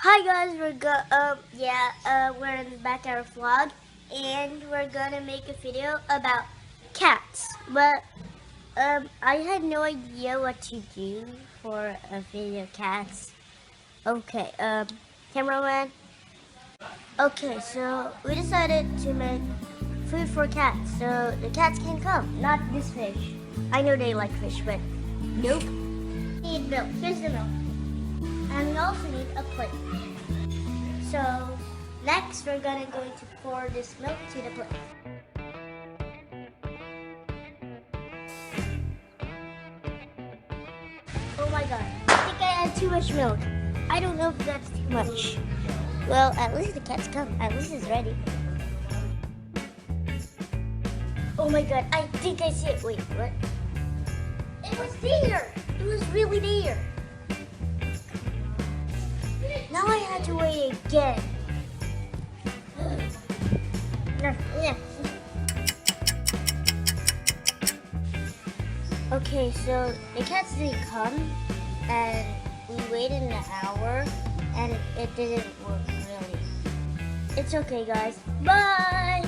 Hi guys, we're in back our vlog, and we're gonna make a video about cats. But I had no idea what to do for a video of cats. Okay, cameraman. Okay, so we decided to make food for cats, so the cats can come. Not this fish. I know they like fish, but nope. Need milk. Here's the milk, and we also need a plate. So next we're going to pour this milk to the plate. Oh my god, I think I had too much milk. I don't know if that's too much. Well, at least the cat's come. At least it's ready. Oh my god, I think I see it. Wait, what? It was there. It was really there. Now I had to wait again. Okay, so the cats didn't come, and we waited an hour, and it didn't work really. It's okay, guys. Bye!